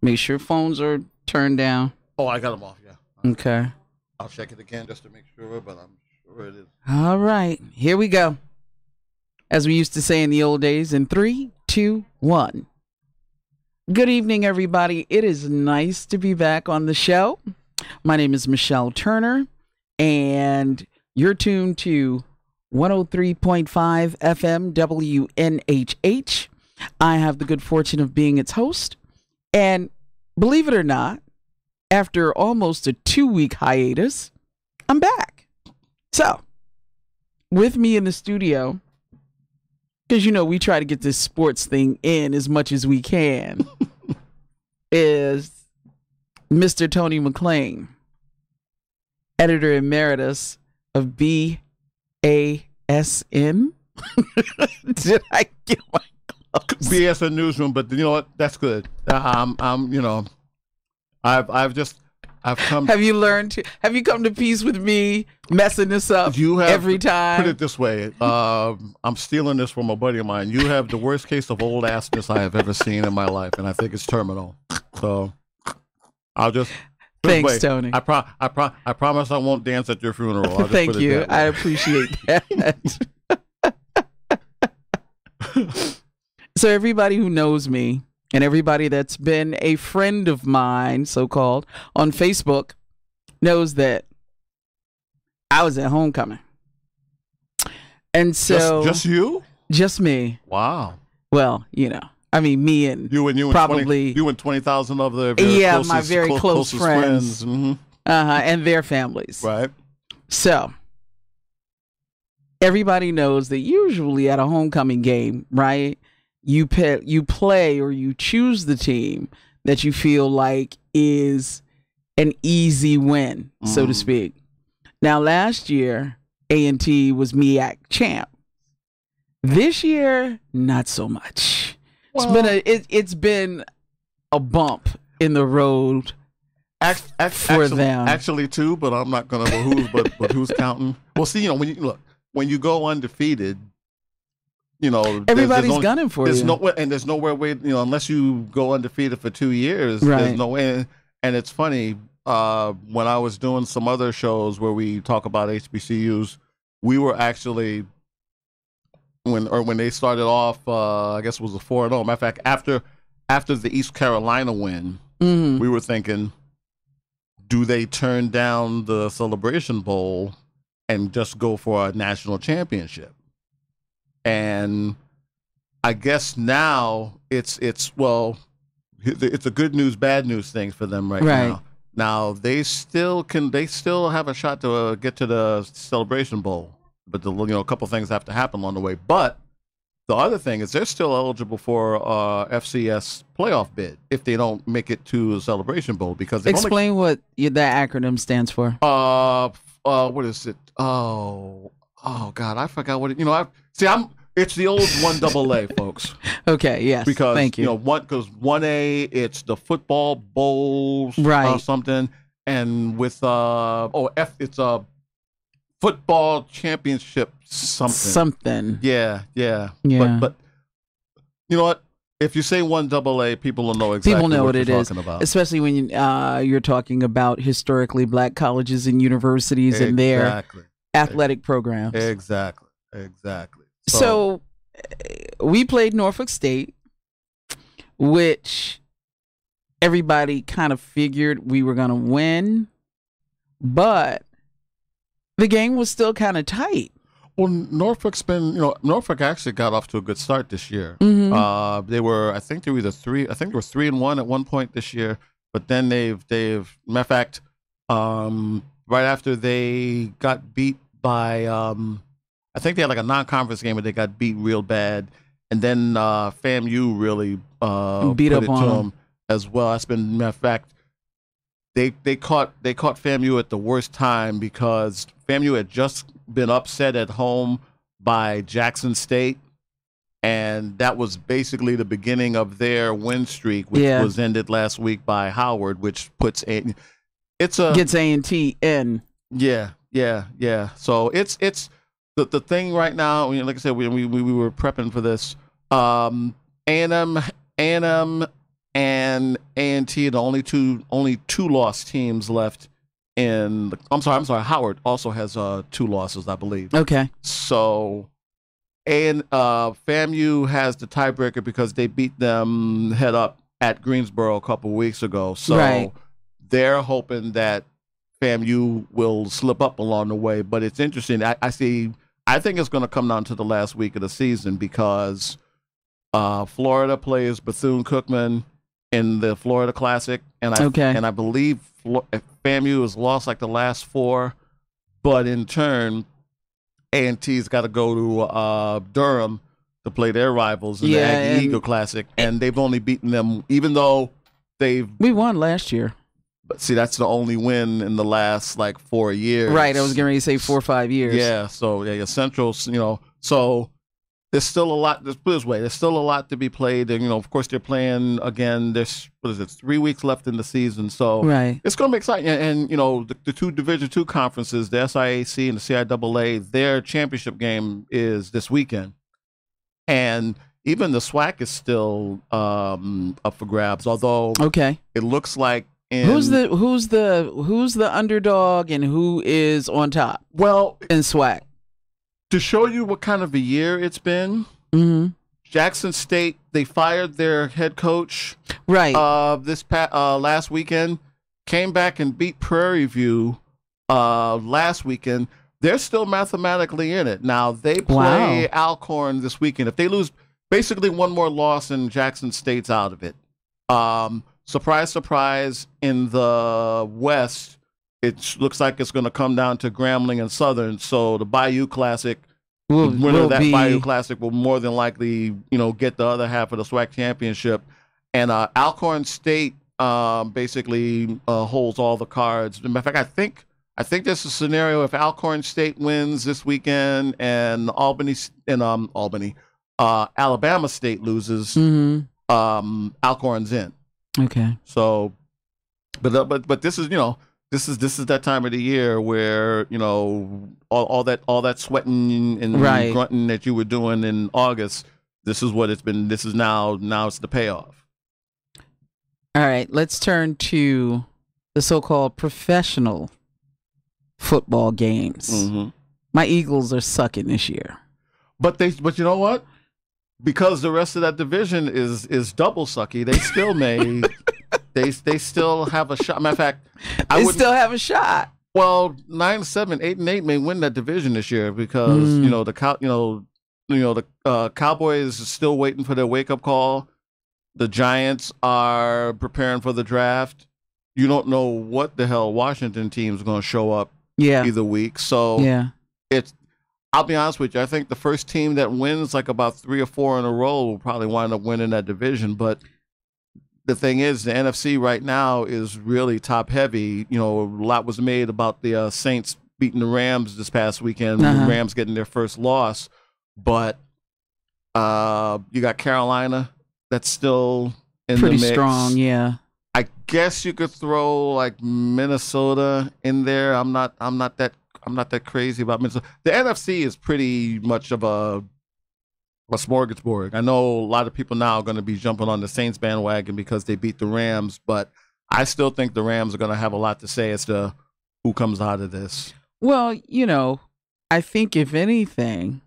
Make sure phones are turned down. Oh, I got them off, yeah. Okay. I'll check it again just to make sure, but I'm sure it is. All right. Here we go. As we used to say in the old days, in 3, 2, 1. Good evening, everybody. It is nice to be back on the show. My name is Michelle Turner, and you're tuned to 103.5 FM WNHH. I have the good fortune of being its host. And believe it or not, after almost a 2-week hiatus, I'm back. So, with me in the studio, because, we try to get this sports thing in as much as we can, is Mr. Tony McClean, editor emeritus of BASN. Did I get my clothes? BSN Newsroom, but you know what? That's good. I've come. Have you come to peace with me messing this up every time? Put it this way. I'm stealing this from a buddy of mine. You have the worst case of old assness I have ever seen in my life, and I think it's terminal. So I'll just. Thanks, Tony. I promise I won't dance at your funeral. Thank you. I appreciate that. So everybody who knows me and everybody that's been a friend of mine, so-called, on Facebook knows that I was at homecoming. And so... Just you? Just me. Wow. Well, me and you probably... you and 20,000 of the my very close friends. Mm-hmm. And their families. Right. So, everybody knows that usually at a homecoming game, right, you play or you choose the team that you feel like is an easy win, so to speak. Now, last year, A&T was MEAC champ. This year, not so much. Well, it's been a bump in the road for them. Actually, too, but I'm not going to know who's, but who's counting? Well, see, when you go undefeated, everybody's gunning for you. There's nowhere way, unless you go undefeated for 2 years, right. There's no way. And it's funny, when I was doing some other shows where we talk about HBCUs, we were actually, when they started off, I guess it was a 4-0. Matter of fact, after the East Carolina win, we were thinking, do they turn down the Celebration Bowl and just go for a national championship? And I guess now it's a good news, bad news thing for them right now. Now they still have a shot to get to the Celebration Bowl, but a couple things have to happen along the way. But the other thing is they're still eligible for FCS playoff bid if they don't make it to the Celebration Bowl, because explain what that acronym stands for. What is it? Oh God, I forgot what it. It's the old 1AA, folks. Okay, yes. Because thank you. Because 1A, it's the football bowls, right? Something, and with it's a football championship something. Yeah. But you know what? If you say 1AA, people will know exactly what it is. About. Especially when you're talking about historically black colleges and universities and their athletic programs. Exactly. So we played Norfolk State, which everybody kind of figured we were going to win, but the game was still kind of tight. Well, Norfolk actually got off to a good start this year. They were 3-1 at one point this year, but then they've matter of fact, right after they got beat by, I think they had like a non-conference game where they got beat real bad, and then FAMU really beat put up it on to them them as well. That's been, matter of fact, they caught FAMU at the worst time, because FAMU had just been upset at home by Jackson State, and that was basically the beginning of their win streak, which was ended last week by Howard, which gets A&T in. Yeah. So it's the thing right now. Like I said, we were prepping for this. A&M and A&T, the only two lost teams left in. I'm sorry. Howard also has 2 losses, I believe. Okay. So, FAMU has the tiebreaker because they beat them head up at Greensboro a couple weeks ago. So they're hoping that FAMU will slip up along the way. But it's interesting. I think it's going to come down to the last week of the season because Florida plays Bethune-Cookman in the Florida Classic, and I believe FAMU has lost like the last 4, but in turn, A&T's got to go to Durham to play their rivals in the Aggie Eagle Classic, and they've only beaten them, even though we won last year. But see, that's the only win in the last like 4 years. Right, I was getting ready to say 4 or 5 years. Yeah, so Central, so. There's still a lot. Let's put it this way: there's still a lot to be played, and of course, they're playing again. There's 3 weeks left in the season, so it's going to be exciting. And the 2 Division II conferences, the SIAC and the CIAA, their championship game is this weekend, and even the SWAC is still up for grabs. Although, it looks like who's the underdog and who is on top? Well, in SWAC. To show you what kind of a year it's been, Jackson State, they fired their head coach last weekend, came back and beat Prairie View last weekend. They're still mathematically in it. Now, they play Alcorn this weekend. If they lose basically one more loss and Jackson State's out of it. Surprise, surprise, in the West, it looks like it's going to come down to Grambling and Southern. So the Bayou Classic, the winner of that Bayou Classic will more than likely, get the other half of the SWAC championship. And Alcorn State basically holds all the cards. As a matter of fact, I think there's a scenario if Alcorn State wins this weekend and Alabama State loses, Alcorn's in. Okay. So, but this is This is that time of the year where all that sweating and grunting that you were doing in August. This is what it's been. This is now it's the payoff. All right, let's turn to the so-called professional football games. My Eagles are sucking this year, but you know what? Because the rest of that division is double sucky, they still may. They still have a shot. Matter of fact, they still have a shot. Well, 9-7, 8-8 may win that division this year because the Cowboys are still waiting for their wake up call. The Giants are preparing for the draft. You don't know what the hell Washington team's going to show up either week. So I'll be honest with you. I think the first team that wins like about 3 or 4 in a row will probably wind up winning that division, but. The thing is, the NFC right now is really top heavy. A lot was made about the Saints beating the Rams this past weekend. The Rams getting their first loss, but you got Carolina that's still in the mix. Pretty strong, yeah. I guess you could throw like Minnesota in there. I'm not that crazy about Minnesota. The NFC is pretty much of a smorgasbord. I know a lot of people now are going to be jumping on the Saints bandwagon because they beat the Rams, but I still think the Rams are going to have a lot to say as to who comes out of this. Well, I think if anything,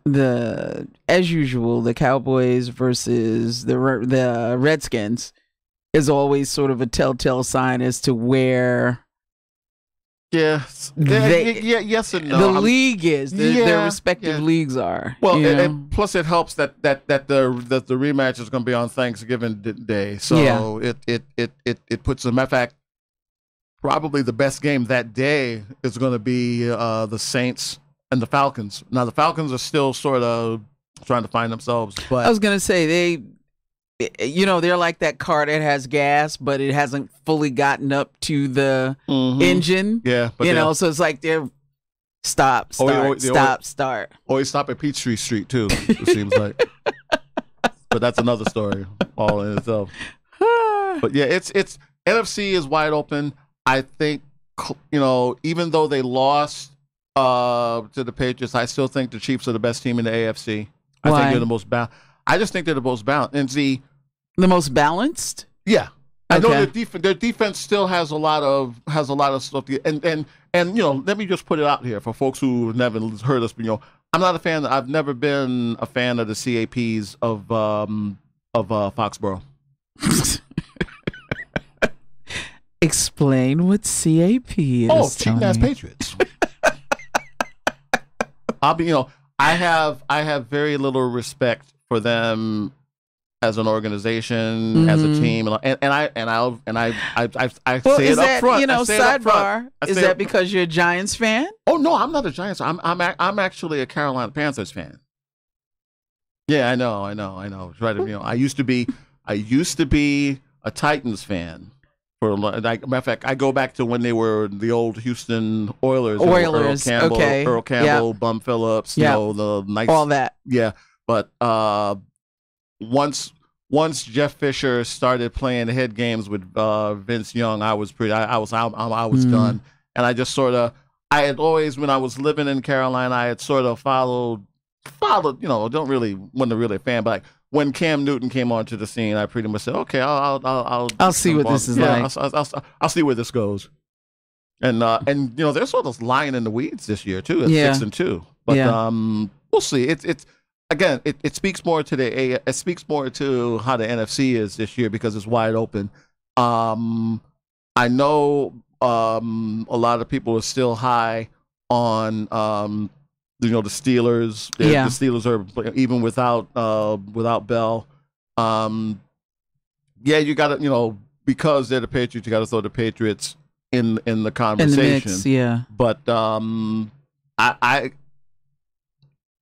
as usual, the Cowboys versus the Redskins is always sort of a telltale sign as to where. Yes. Yes and no. The league is their respective leagues are. Well, plus it helps that the rematch is going to be on Thanksgiving Day, so it puts them. Matter of fact, probably the best game that day is going to be the Saints and the Falcons. Now the Falcons are still sort of trying to find themselves, but I was going to say they're like that car that has gas, but it hasn't fully gotten up to the engine. Yeah, but so it's like they're start. Always stop at Peachtree Street too. It seems like, but that's another story all in itself. But yeah, it's NFC is wide open. I think even though they lost to the Patriots, I still think the Chiefs are the best team in the AFC. I think they're the most balanced. I just think they're the most balanced. And see, The most balanced? Yeah. I know Okay. their defense still has a lot of stuff. And let me just put it out here for folks who have never heard us. I'm not a fan. I've never been a fan of the CAPs of Foxborough. Explain what CAP is. Oh, cheating ass Patriots. I have very little respect for them as an organization, as a team, and I say it up front. Sidebar. Is that because you're a Giants fan? Oh no, I'm not a Giants. I'm actually a Carolina Panthers fan. Yeah, I know. Right. I used to be a Titans fan. Matter of fact, I go back to when they were the old Houston Oilers. Earl Campbell, okay. Bum Phillips, the nice, all that. Yeah, but once Jeff Fisher started playing head games with Vince Young, I was done, and I just I had always, when I was living in Carolina, I had sort of followed. Wasn't really a fan, but when Cam Newton came onto the scene, I pretty much said, okay, I'll see what this is like. I'll see where this goes. And they're sort of lying in the weeds this year too at 6-2. But we'll see. It's again, it speaks more to it speaks more to how the NFC is this year because it's wide open. I know a lot of people are still high on the Steelers. The Steelers are even without Bell. You got to because they're the Patriots, you got to throw the Patriots in the conversation. In the mix, yeah. But I'm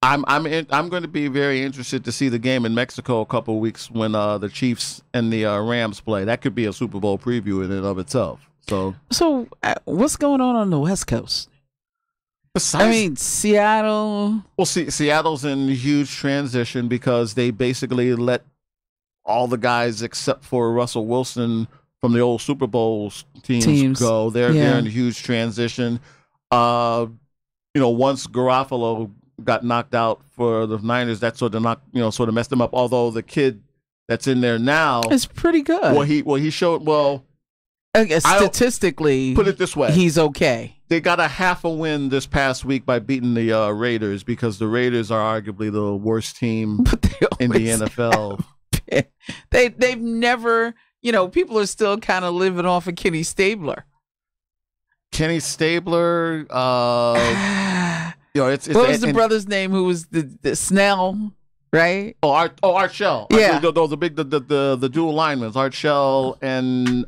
going to be very interested to see the game in Mexico a couple of weeks when the Chiefs and the Rams play. That could be a Super Bowl preview in and of itself. So what's going on the West Coast? Seattle. Well, Seattle's in huge transition because they basically let all the guys except for Russell Wilson from the old Super Bowl teams go. They're in a huge transition. Once Garofalo got knocked out for the Niners, that sort of messed them up. Although the kid that's in there now is pretty good. He showed statistically. Put it this way, he's okay. They got a half a win this past week by beating the Raiders because the Raiders are arguably the worst team in the NFL. They've never, people are still kind of living off of Kenny Stabler. Kenny Stabler, what was the brother's name who was the Snell, right? Art Shell. Yeah. The dual linemen, Art Shell and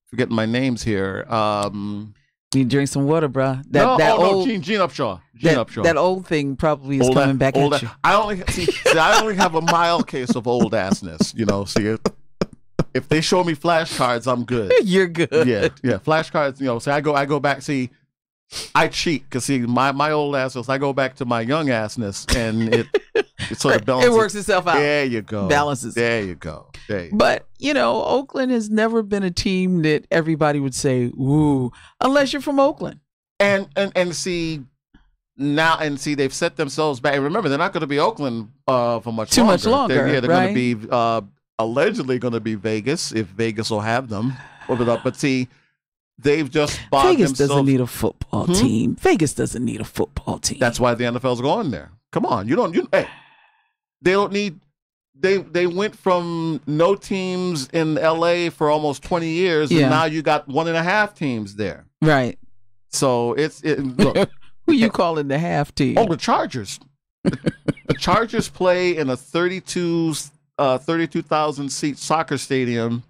forgetting my names here. You drink some water, bro. Gene Upshaw. Upshaw. That old thing probably is coming back at you. I only have a mild case of old assness. If they show me flashcards, I'm good. You're good. Yeah. Flashcards. I go back. See, I cheat because my old assness. I go back to my young assness, and it sort of balances. It works itself out. There you go. Balances. There you go. But Oakland has never been a team that everybody would say, "Ooh," unless you're from Oakland. And see now, they've set themselves back. And remember, they're not going to be Oakland for much longer. They're going to be allegedly going to be Vegas if Vegas will have them. But see. They've just bought Vegas doesn't need a football team. Vegas doesn't need a football team. That's why the NFL's going there. Come on, they don't need. They went from no teams in LA for almost 20 years, and now you got 1.5 teams there. Right. So look. Who you calling the half team? Oh, the Chargers. The Chargers play in a 32,000 seat soccer stadium.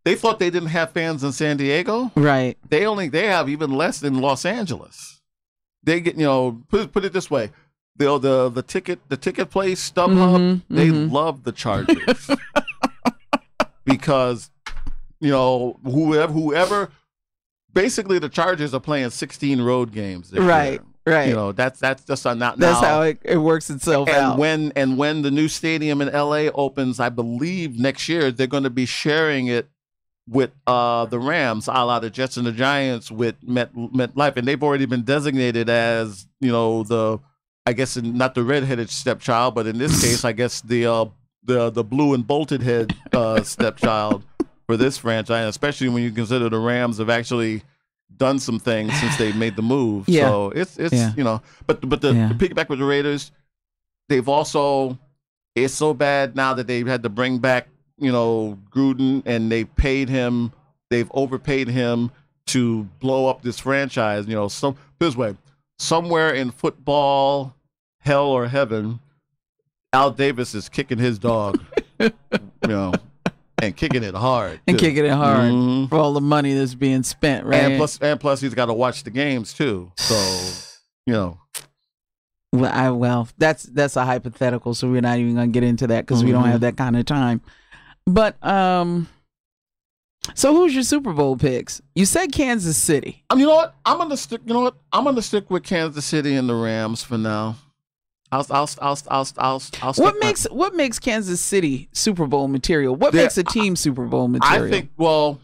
They thought they didn't have fans in San Diego. Right. They have even less in Los Angeles. They get, put it this way. The ticket place, StubHub, they love the Chargers. Because, whoever basically the Chargers are playing 16 road games this year. Right. That's just not now. That's how it works itself out. When the new stadium in LA opens, I believe next year, they're going to be sharing it with the Rams, a la the Jets and the Giants with MetLife, and they've already been designated as the I guess not the redheaded stepchild, but in this case, I guess the blue and bolted head stepchild for this franchise, especially when you consider the Rams have actually done some things since they made the move. Yeah. So it's but the piggyback with the Raiders, they've also, it's so bad now that they've had to bring back Gruden, and they've overpaid him to blow up this franchise. This way, somewhere in football hell or heaven, Al Davis is kicking his dog, and kicking it hard. And kicking it hard for all the money that's being spent, right? And plus he's got to watch the games too. So, Well, that's a hypothetical, so we're not even going to get into that because we don't have that kind of time. But so who's your Super Bowl picks? You said Kansas City. You know what? I'm gonna stick with Kansas City and the Rams for now. I'll What makes Kansas City Super Bowl material? What makes a team Super Bowl material? I think, well,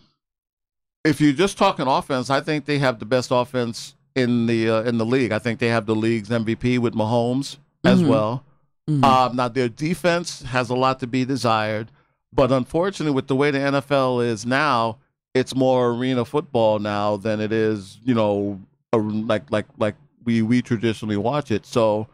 if you're just talking offense, I think they have the best offense in the league. I think they have the league's MVP with Mahomes as well. Now their defense has a lot to be desired, but unfortunately, with the way the NFL is now, it's more arena football now than it is, like we traditionally watch it. So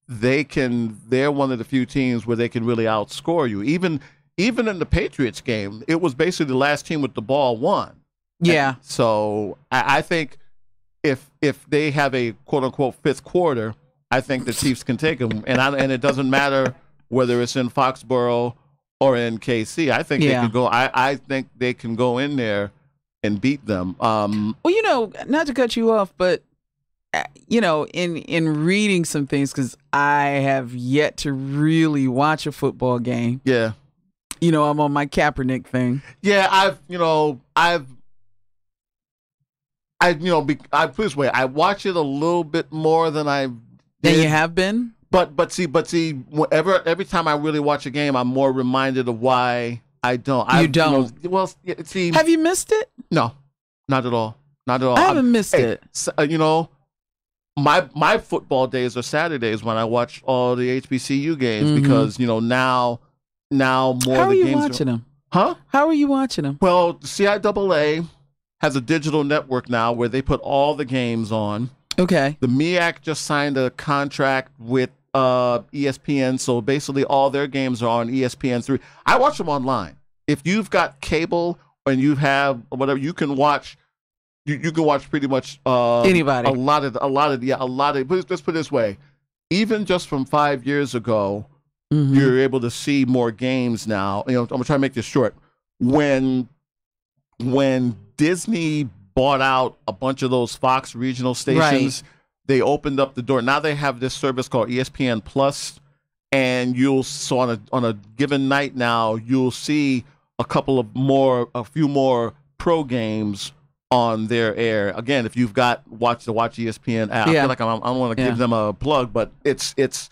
they're one of the few teams where they can really outscore you. Even in the Patriots game, it was basically the last team with the ball won. Yeah. And so I think if they have a quote unquote fifth quarter, I think the Chiefs can take them, and it doesn't matter whether it's in Foxborough or in KC. I think they can go. I think they can go in there and beat them. Well, not to cut you off, but in reading some things, because I have yet to really watch a football game. Yeah. I'm on my Kaepernick thing. Yeah, I put it this way, I watch it a little bit more than I did. Than you have been? But see, every time I really watch a game, I'm more reminded of why I don't. You don't? See. Have you missed it? No, not at all. Not at all. I haven't missed it. My football days are Saturdays when I watch all the HBCU games because now more How of the are you games watching them? Huh? How are you watching them? Well, the CIAA has a digital network now where they put all the games on. Okay. The MEAC just signed a contract with ESPN, so basically all their games are on ESPN3. I watch them online. If you've got cable and you have whatever, you can watch. You can watch pretty much anybody. A lot of. Let's put it this way: even just from 5 years ago, you're able to see more games now. I'm gonna try to make this short. When Disney bought out a bunch of those Fox regional stations, they opened up the door. Now they have this service called ESPN Plus, and on a given night now you'll see a few more pro games on their air. Again, if you've got the Watch ESPN app, I feel like I don't want to give them a plug, but it's put it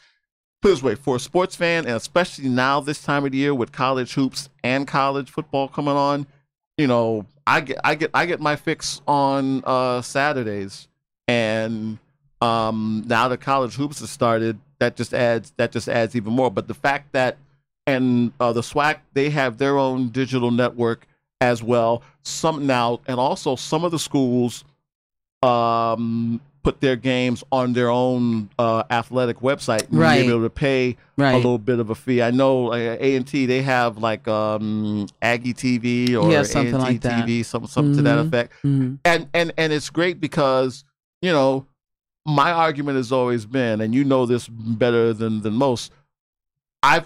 this way, for a sports fan, and especially now this time of the year with college hoops and college football coming on, I get my fix on Saturdays, and now that college hoops has started, that just adds even more. But the fact that the SWAC, they have their own digital network as well. Some of the schools put their games on their own athletic website, and you're able to pay a little bit of a fee. I know A&T, they have like Aggie TV or something A&T like that. TV, something to that effect. And it's great because my argument has always been, and this better than most.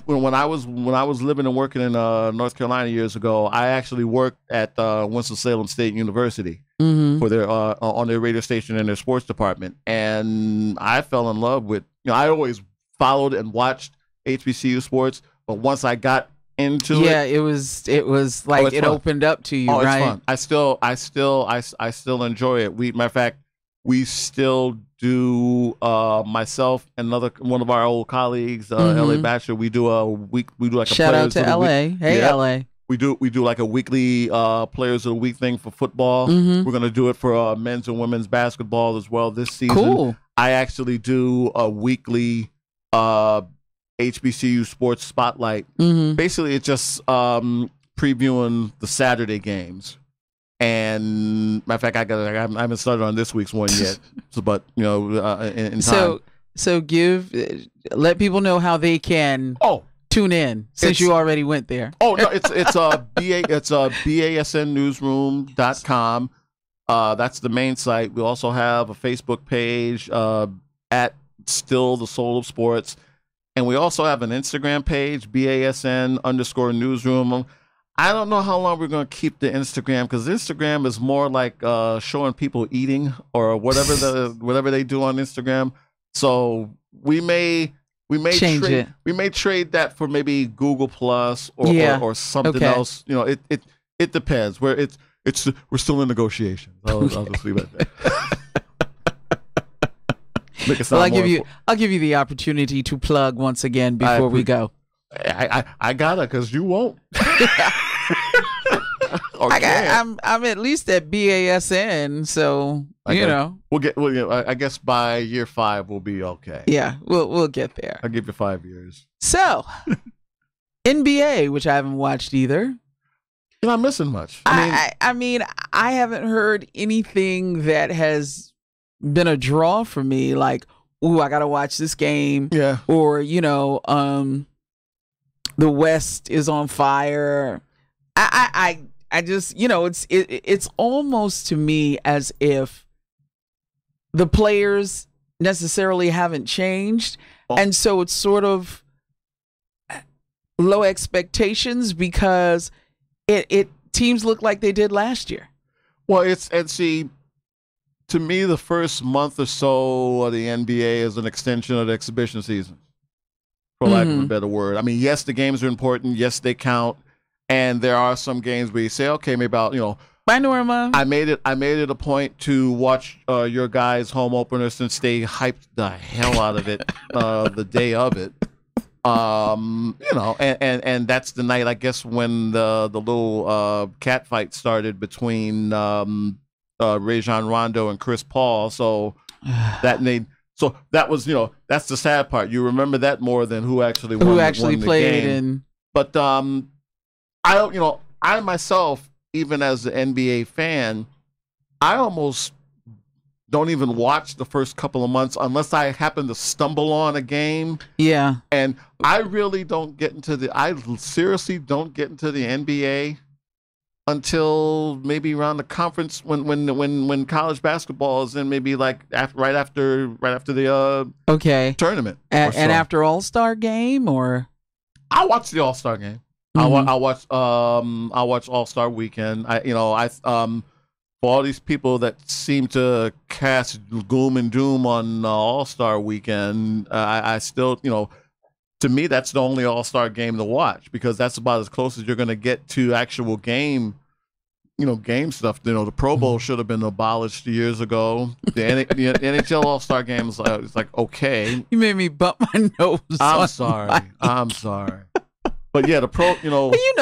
When I was living and working in North Carolina years ago, I actually worked at Winston-Salem State University for their on their radio station and their sports department, and I fell in love with. I always followed and watched HBCU sports, but once I got into it was like it opened up to you, right? It's fun. I still enjoy it. Matter of fact, we still do, myself and one of our old colleagues, LA Bachelor, we do like a shout out to LA. Week. Hey, LA. We do like a weekly Players of the Week thing for football. Mhm. We're gonna do it for men's and women's basketball as well this season. Cool. I actually do a weekly HBCU sports spotlight. Mhm. Basically, it's just previewing the Saturday games. And matter of fact, I haven't started on this week's one yet. But in time. So let people know how they can tune in since you already went there. Oh no, it's BASNnewsroom.com. That's the main site. We also have a Facebook page at Still the Soul of Sports. And we also have an Instagram page, BASN_newsroom. I don't know how long we're going to keep the Instagram because Instagram is more like showing people eating or whatever they do on Instagram. So we may change trade, it. We may trade that for maybe Google Plus or something else. It depends. We're still in negotiations. I'll just leave it at that. Well, I'll give you the opportunity to plug once again before we go. I gotta, because you won't. I'm at least at BASN, so I guess by year 5 we'll be okay. Yeah, we'll get there. I'll give you 5 years. So, NBA, which I haven't watched either. You're not missing much. I mean, I haven't heard anything that has been a draw for me. Like, ooh, I gotta watch this game. Yeah. Or the West is on fire. I just it's almost to me as if the players necessarily haven't changed, and so it's sort of low expectations because it teams look like they did last year. Well, to me, the first month or so of the NBA is an extension of the exhibition season, for lack of a better word. I mean, yes, the games are important. Yes, they count. And there are some games where you say, okay, maybe Bye, Norma. I made it a point to watch your guys' home opener since they hyped the hell out of it the day of it. And that's the night, I guess, when the little cat fight started between Rajon Rondo and Chris Paul. So that was, that's the sad part. You remember that more than who actually won the played game. But I myself, even as an NBA fan, I almost don't even watch the first couple of months unless I happen to stumble on a game. Yeah. And I seriously don't get into the NBA until maybe around the conference when college basketball is in, maybe like right after the tournament. And after All-Star game, or I watch the All-Star game. I watch All-Star Weekend. For all these people that seem to cast gloom and doom on All-Star Weekend, I still, to me, that's the only All-Star game to watch because that's about as close as you're going to get to actual game stuff. The Pro Bowl should have been abolished years ago. The NHL All-Star game is it's like, okay. You made me bump my nose. I'm sorry. But yeah, the Pro,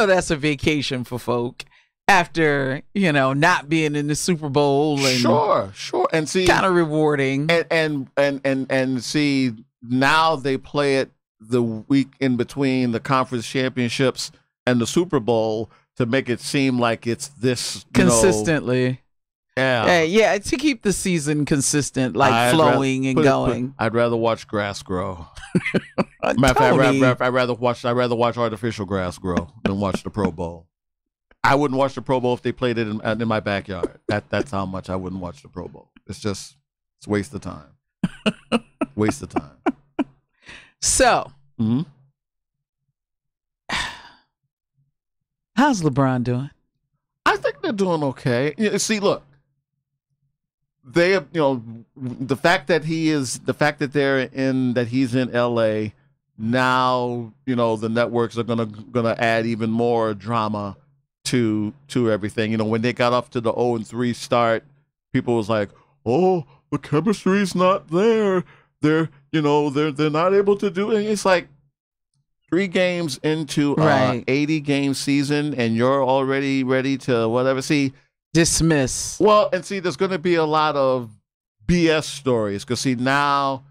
that's a vacation for folk after, not being in the Super Bowl. And sure. And see, kind of rewarding. And see, now they play it the week in between the conference championships and the Super Bowl to make it seem like it's this consistently. Yeah, to keep the season consistent, flowing and going. I'd rather watch grass grow. Matter of fact, I'd rather watch artificial grass grow than watch the Pro Bowl. I wouldn't watch the Pro Bowl if they played it in my backyard. That's how much I wouldn't watch the Pro Bowl. It's a waste of time. Waste of time. So, how's LeBron doing? I think they're doing okay. See, look. They have, the fact that he's in LA now, the networks are gonna add even more drama to everything. When they got off to the 0-3 start, people was like, "Oh, the chemistry's not there. They're not able to do it." It's like, 3 games into Right. 80 game season, and you're already ready to whatever. See, Dismiss. well, and see, there's going to be a lot of BS stories because see now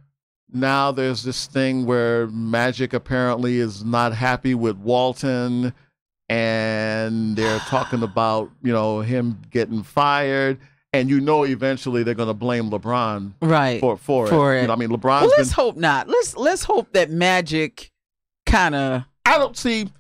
there's this thing where Magic apparently is not happy with Walton, and they're talking about him getting fired, and eventually they're going to blame LeBron Right. for it. it. I mean, Well, let's hope not. Let's hope that Magic kind of I don't see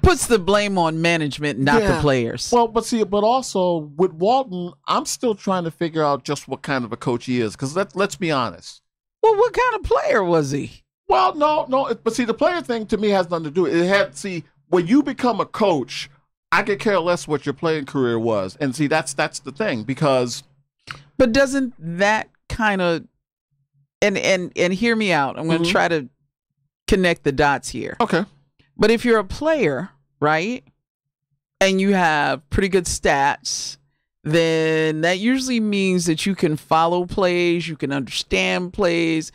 puts the blame on management, not the players. Well, but also with Walton, I'm still trying to figure out just what kind of a coach he is. Because let's be honest. Well, what kind of player was he? Well, no. But see, the player thing to me has nothing to do. It had when you become a coach, I could care less what your playing career was. And see, that's the thing because. But doesn't that kind of and hear me out? I'm going to try to connect the dots here. Okay. But if you're a player, right, and you have pretty good stats, then that usually means that you can follow plays, you can understand plays,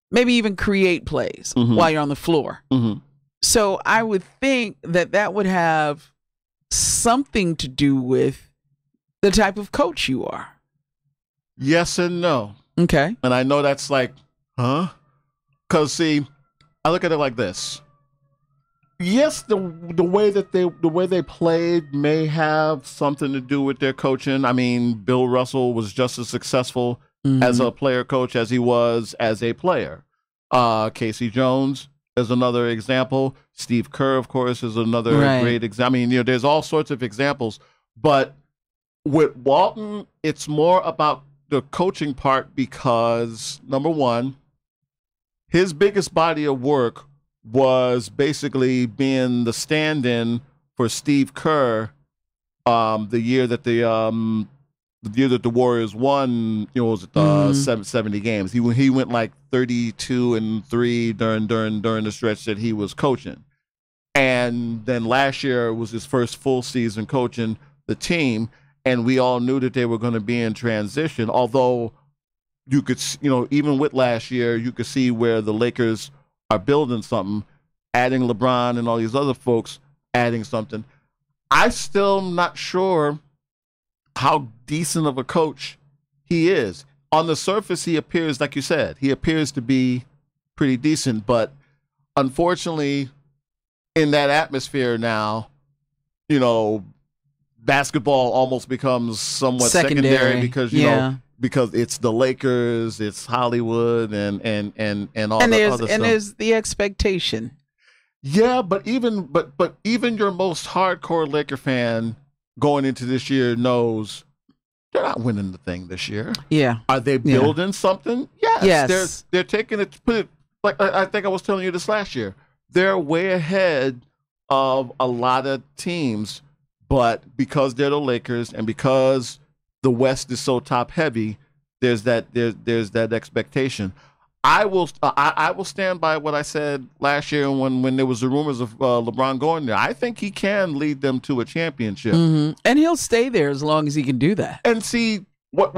maybe even create plays while you're on the floor. Mm-hmm. So I would think that would have something to do with the type of coach you are. Yes and no. Okay. And I know that's like, huh? Because see, I look at it like this. Yes, the way they played may have something to do with their coaching. I mean, Bill Russell was just as successful as a player coach as he was as a player. Casey Jones is another example. Steve Kerr, of course, is another great example. I mean, there's all sorts of examples. But with Walton, it's more about the coaching part because, number one, his biggest body of work was basically being the stand-in for Steve Kerr the year that the Warriors won, was it 70 games. He went like 32-3 during the stretch that he was coaching. And then last year was his first full season coaching the team, and we all knew that they were going to be in transition, although you could, even with last year, you could see where the Lakers are building something, adding LeBron and all these other folks adding something. I still am not sure how decent of a coach he is. On the surface, he appears, like you said, he appears to be pretty decent, but unfortunately, in that atmosphere now, basketball almost becomes somewhat secondary because because it's the Lakers, it's Hollywood, and all the other stuff. And there's the expectation. Yeah, but even your most hardcore Laker fan going into this year knows they're not winning the thing this year. Yeah. Are they building something? Yes. Yes. They're taking it, put it like I think I was telling you this last year. They're way ahead of a lot of teams, but because they're the Lakers and because the West is so top heavy, there's that expectation. I will stand by what I said last year when there was the rumors of LeBron going there. I think he can lead them to a championship, and he'll stay there as long as he can do that. And see what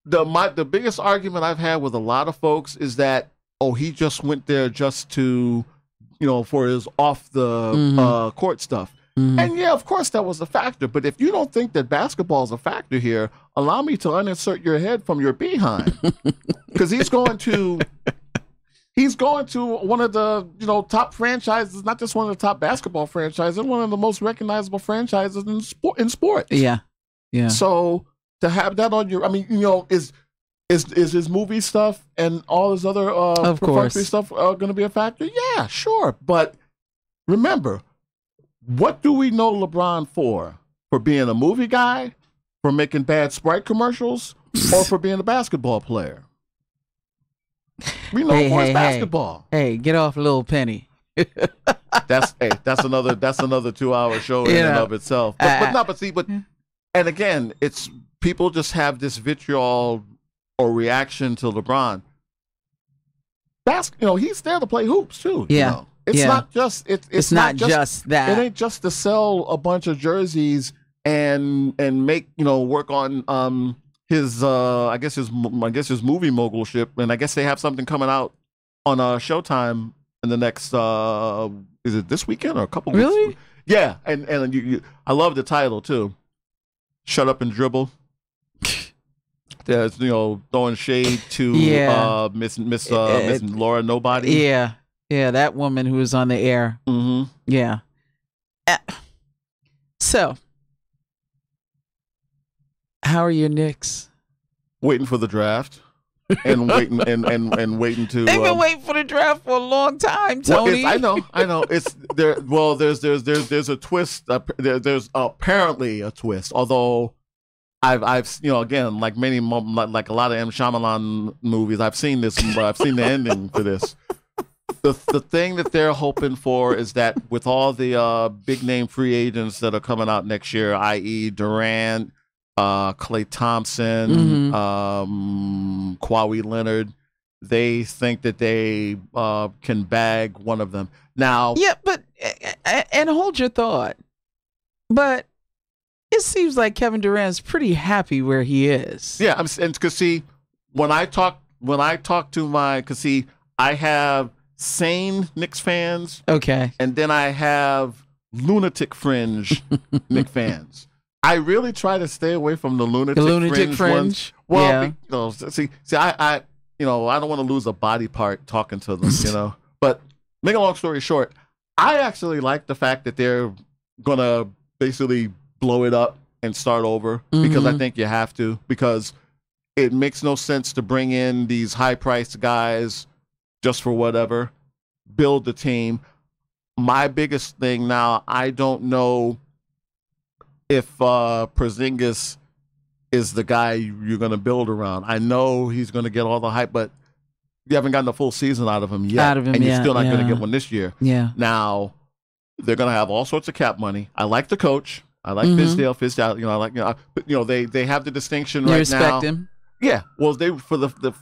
the biggest argument I've had with a lot of folks is that he just went there just to for his off the court stuff. And yeah, of course that was a factor. But if you don't think that basketball is a factor here, allow me to uninsert your head from your behind, because he's going to one of the top franchises, not just one of the top basketball franchises, one of the most recognizable franchises in sports. Yeah. So to have that on your, I mean, is his movie stuff and all his other perfunctory stuff going to be a factor? Yeah, sure. But remember, what do we know LeBron for? For being a movie guy? For making bad Sprite commercials? Or for being a basketball player? We know for his basketball. Hey, get off Lil Penny. That's another 2-hour show in and of itself. But and again, it's people just have this vitriol or reaction to LeBron. He's there to play hoops too. Yeah. It's not just it's not just that. It ain't just to sell a bunch of jerseys and make work on his I guess his movie mogulship, and I guess they have something coming out on Showtime in the next. Is it this weekend or a couple weeks? Really? Yeah, and I love the title too. Shut Up and Dribble. There's throwing shade to Miss Laura Nobody. Yeah, that woman who was on the air. Mm-hmm. Yeah. So, how are your Knicks? Waiting for the draft. And waiting and waiting to. They've been waiting for the draft for a long time, Tony. Well, I know. It's there. Well, there's a twist. There's apparently a twist. Although I've again, like like a lot of M. Shyamalan movies, I've seen this. I've seen the ending for this. The thing that they're hoping for is that with all the big name free agents that are coming out next year, i.e. Durant, Klay Thompson, Kawhi Leonard, they think that they can bag one of them. Now, yeah, but and hold your thought. But it seems like Kevin Durant's pretty happy where he is. Yeah, because see, when I talk to I have sane Knicks fans, okay, and then I have lunatic fringe Knicks fans. I really try to stay away from the lunatic fringe ones. Well, yeah. See, I don't want to lose a body part talking to them, But make a long story short, I actually like the fact that they're gonna basically blow it up and start over because I think you have to, because it makes no sense to bring in these high-priced guys just for whatever. Build the team. My biggest thing now, I don't know if Porzingis is the guy you're going to build around. I know he's going to get all the hype, but you haven't gotten a full season out of him yet. And you're still not going to get one this year. Yeah. Now, they're going to have all sorts of cap money. I like the coach. I like Fizdale. They have the distinction right now. You respect him? Yeah. Well,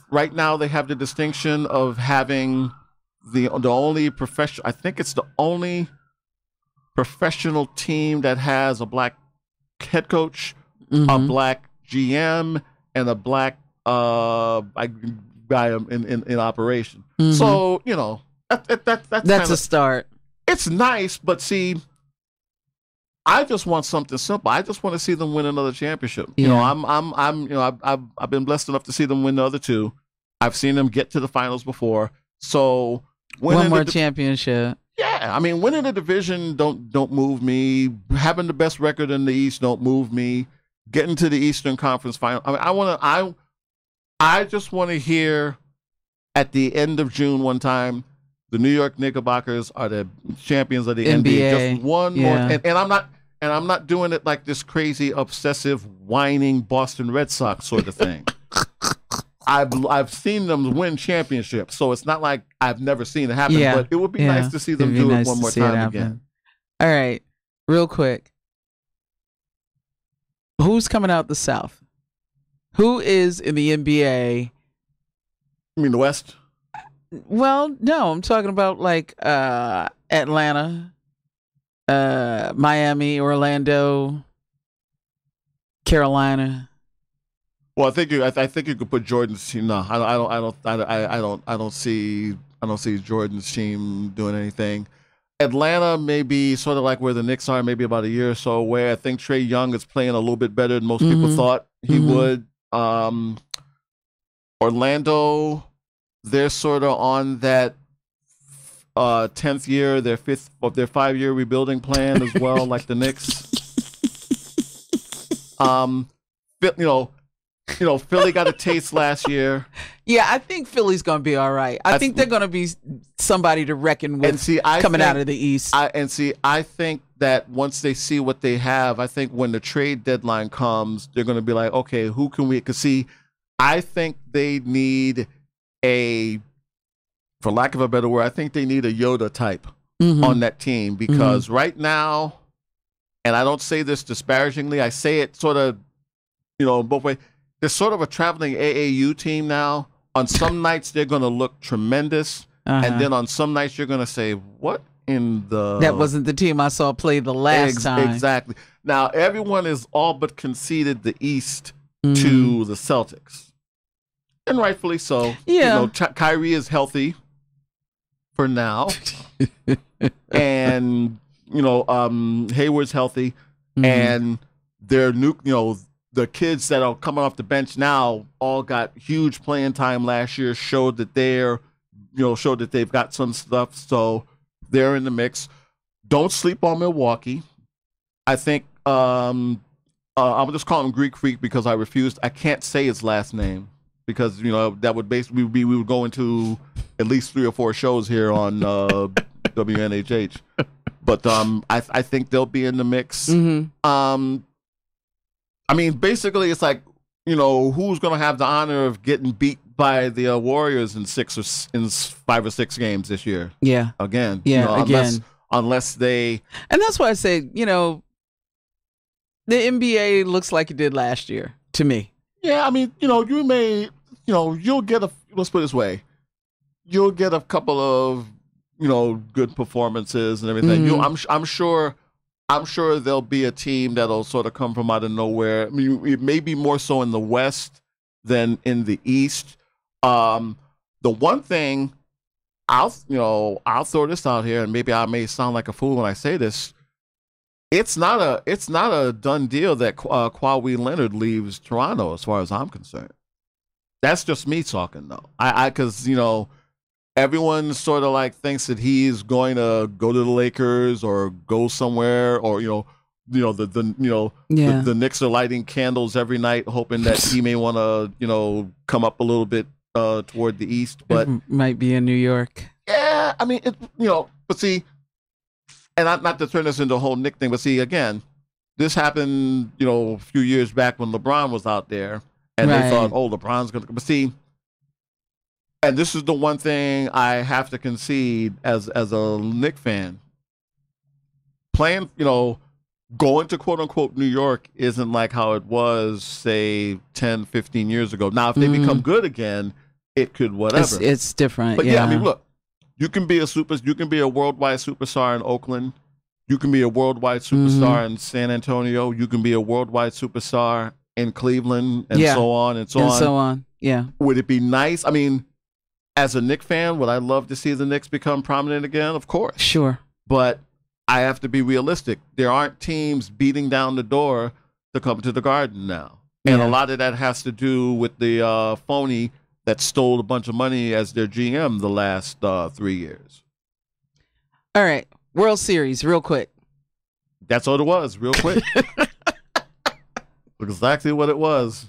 right now they have the distinction of having the only professional. I think it's the only professional team that has a black head coach, a black GM, and a black guy in operation. So that's a start. It's nice, but see, I just want something simple. I just want to see them win another championship. Yeah. I've been blessed enough to see them win the other two. I've seen them get to the finals before. So one more championship. Yeah, I mean, winning the division don't move me. Having the best record in the East don't move me. Getting to the Eastern Conference Final. I mean, I just want to hear at the end of June one time, the New York Knickerbockers are the champions of the NBA. Just one more, and I'm not doing it like this crazy, obsessive, whining Boston Red Sox sort of thing. I've seen them win championships, so it's not like I've never seen it happen. But it would be nice to see them do it one more time again. All right, real quick, who's coming out the South? Who is in the NBA? You mean the West? Well, no, I'm talking about like Atlanta, Miami, Orlando, Carolina. Well, I think you could put Jordan's team. No, I don't see Jordan's team doing anything. Atlanta may be sort of like where the Knicks are, maybe about a year or so away. I think Trae Young is playing a little bit better than most people thought he would. Orlando, they're sort of on that 10th year, their 5-year rebuilding plan as well, like the Knicks. Philly got a taste last year. Yeah, I think Philly's going to be all right. I think they're going to be somebody to reckon with out of the East. I think that once they see what they have, I think when the trade deadline comes, they're going to be like, okay, who can we? Because see, I think they need for lack of a better word, I think they need a Yoda type on that team because right now, and I don't say this disparagingly, I say it sort of, both ways. They're sort of a traveling AAU team now. On some nights, they're going to look tremendous. And then on some nights, you're going to say, what in the... That wasn't the team I saw play the last time. Exactly. Now, everyone is all but conceded the East to the Celtics. And rightfully so. Yeah. Kyrie is healthy. for now. And, Hayward's healthy. Mm-hmm. And their the kids that are coming off the bench now all got huge playing time last year, showed that they've got some stuff. So they're in the mix. Don't sleep on Milwaukee. I think I'm just calling him Greek Freak because I can't say his last name because, that would basically we would go into at least 3 or 4 shows here on WNHH. But I think they'll be in the mix. Mm-hmm. Basically, it's like, who's going to have the honor of getting beat by the Warriors in 5 or 6 games this year? Yeah. Again. Yeah, again. Unless they... And that's why I say, the NBA looks like it did last year, to me. Yeah, you may, you'll get let's put it this way. You'll get a couple of, good performances and everything. Mm-hmm. I'm sure there'll be a team that'll sort of come from out of nowhere. It may be more so in the West than in the East. The one thing I'll throw this out here, and maybe I may sound like a fool when I say this. It's not a done deal that Kawhi Leonard leaves Toronto, as far as I'm concerned. That's just me talking, though. Because everyone sort of like thinks that he's going to go to the Lakers or go somewhere, or the Knicks are lighting candles every night, hoping that he may want to come up a little bit toward the East. But it might be in New York. Yeah, but see, and not to turn this into a whole Knick thing, but see, again, this happened a few years back when LeBron was out there, and they thought, oh, LeBron's going to. But see. And this is the one thing I have to concede as a Knicks fan. Playing, going to quote-unquote New York isn't like how it was, say, 10, 15 years ago. Now, if they become good again, it could whatever. It's different, But yeah, look, you can be a worldwide superstar in Oakland. You can be a worldwide superstar in San Antonio. You can be a worldwide superstar in Cleveland, and so on and so on. And so on, yeah. Would it be nice? As a Knicks fan, would I love to see the Knicks become prominent again? Of course. Sure. But I have to be realistic. There aren't teams beating down the door to come to the Garden now. And a lot of that has to do with the phony that stole a bunch of money as their GM the last 3 years. All right. World Series, real quick. That's what it was, real quick. Exactly what it was.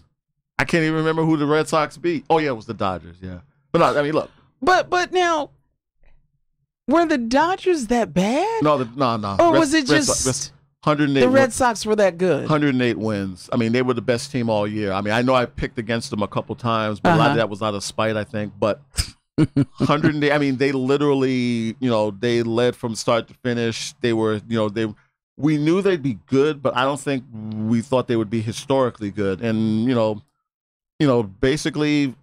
I can't even remember who the Red Sox beat. Oh, yeah, it was the Dodgers, yeah. But no, look. But now, were the Dodgers that bad? No. Or was it just 108? The Red Sox were that good? 108 wins. They were the best team all year. I know I picked against them a couple times, but a lot of that was out of spite, I think. But 108. They literally, they led from start to finish. They were, we knew they'd be good, but I don't think we thought they would be historically good. And basically.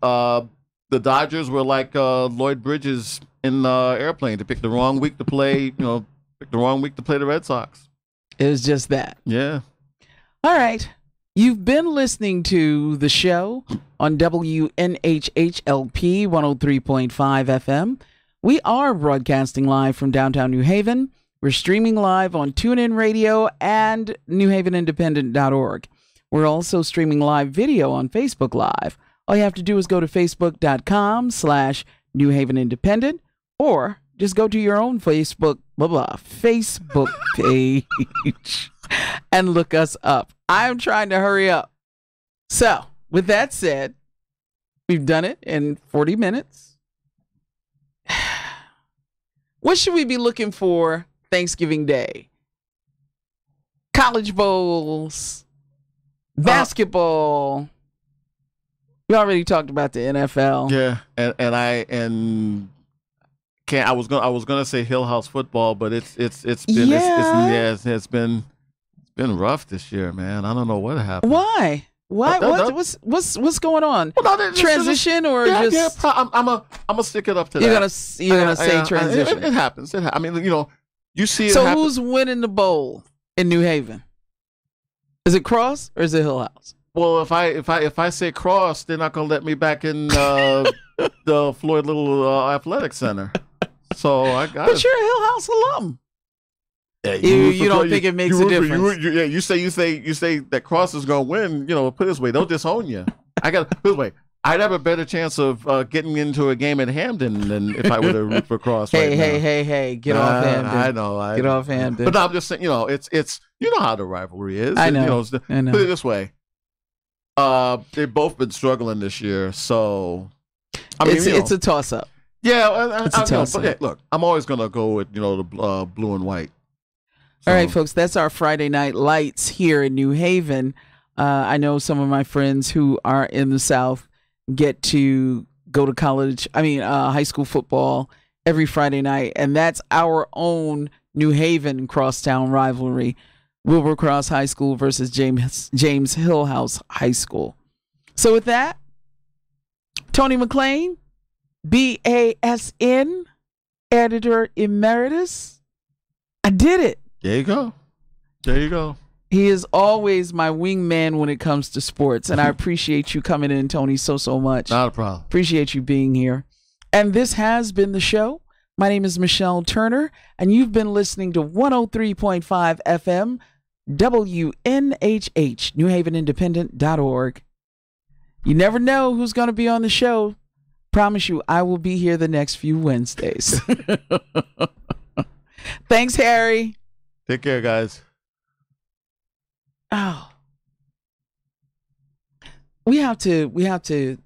The Dodgers were like Lloyd Bridges in Airplane to pick the wrong week to play. Pick the wrong week to play the Red Sox. It was just that. Yeah. All right. You've been listening to the show on WNHHLP 103.5 FM. We are broadcasting live from downtown New Haven. We're streaming live on TuneIn Radio and NewHavenIndependent.org. We're also streaming live video on Facebook Live. All you have to do is go to facebook.com/New Haven Independent, or just go to your own Facebook page and look us up. I'm trying to hurry up. So, with that said, we've done it in 40 minutes. What should we be looking for Thanksgiving Day? College bowls, basketball. We already talked about the NFL. Yeah, I was gonna say Hill House football, but it's been rough this year, man. I don't know what happened. Why? What's going on? Well, no, transition or just? Yeah, I'm gonna stick it up to you're that. You're gonna say transition. It happens. You see it. So happen. Who's winning the bowl in New Haven? Is it Cross or is it Hill House? Well, if I say Cross, they're not gonna let me back in the Floyd Little Athletic Center. So I got. But you're a Hill House alum. Yeah, You don't think it makes a difference? Yeah, you say that Cross is gonna win. You know, put it this way, they'll disown you. Put it this way. I'd have a better chance of getting into a game at Hamden than if I were to root for Cross. Hey, get off Hamden. I know. Get off Hamden. But no, I'm just saying, it's you know how the rivalry is. I know. I know. Put it this way. They've both been struggling this year, so I mean, it's a toss up. Yeah, it's a toss up. Look, I'm always gonna go with the blue and white. So. All right, folks, that's our Friday Night Lights here in New Haven. I know some of my friends who are in the South get to go to high school football every Friday night, and that's our own New Haven crosstown rivalry, Wilbur Cross High School versus James Hillhouse High School. So with that, Tony McClean, BASN, editor emeritus, I did it. There you go. He is always my wingman when it comes to sports, and I appreciate you coming in, Tony, so much. Not a problem. Appreciate you being here. And this has been the show. My name is Michelle Turner, and you've been listening to 103.5 FM, WNHH, NewHavenIndependent.org. You never know who's going to be on the show. Promise you, I will be here the next few Wednesdays. Thanks, Harry. Take care, guys. Oh, we have to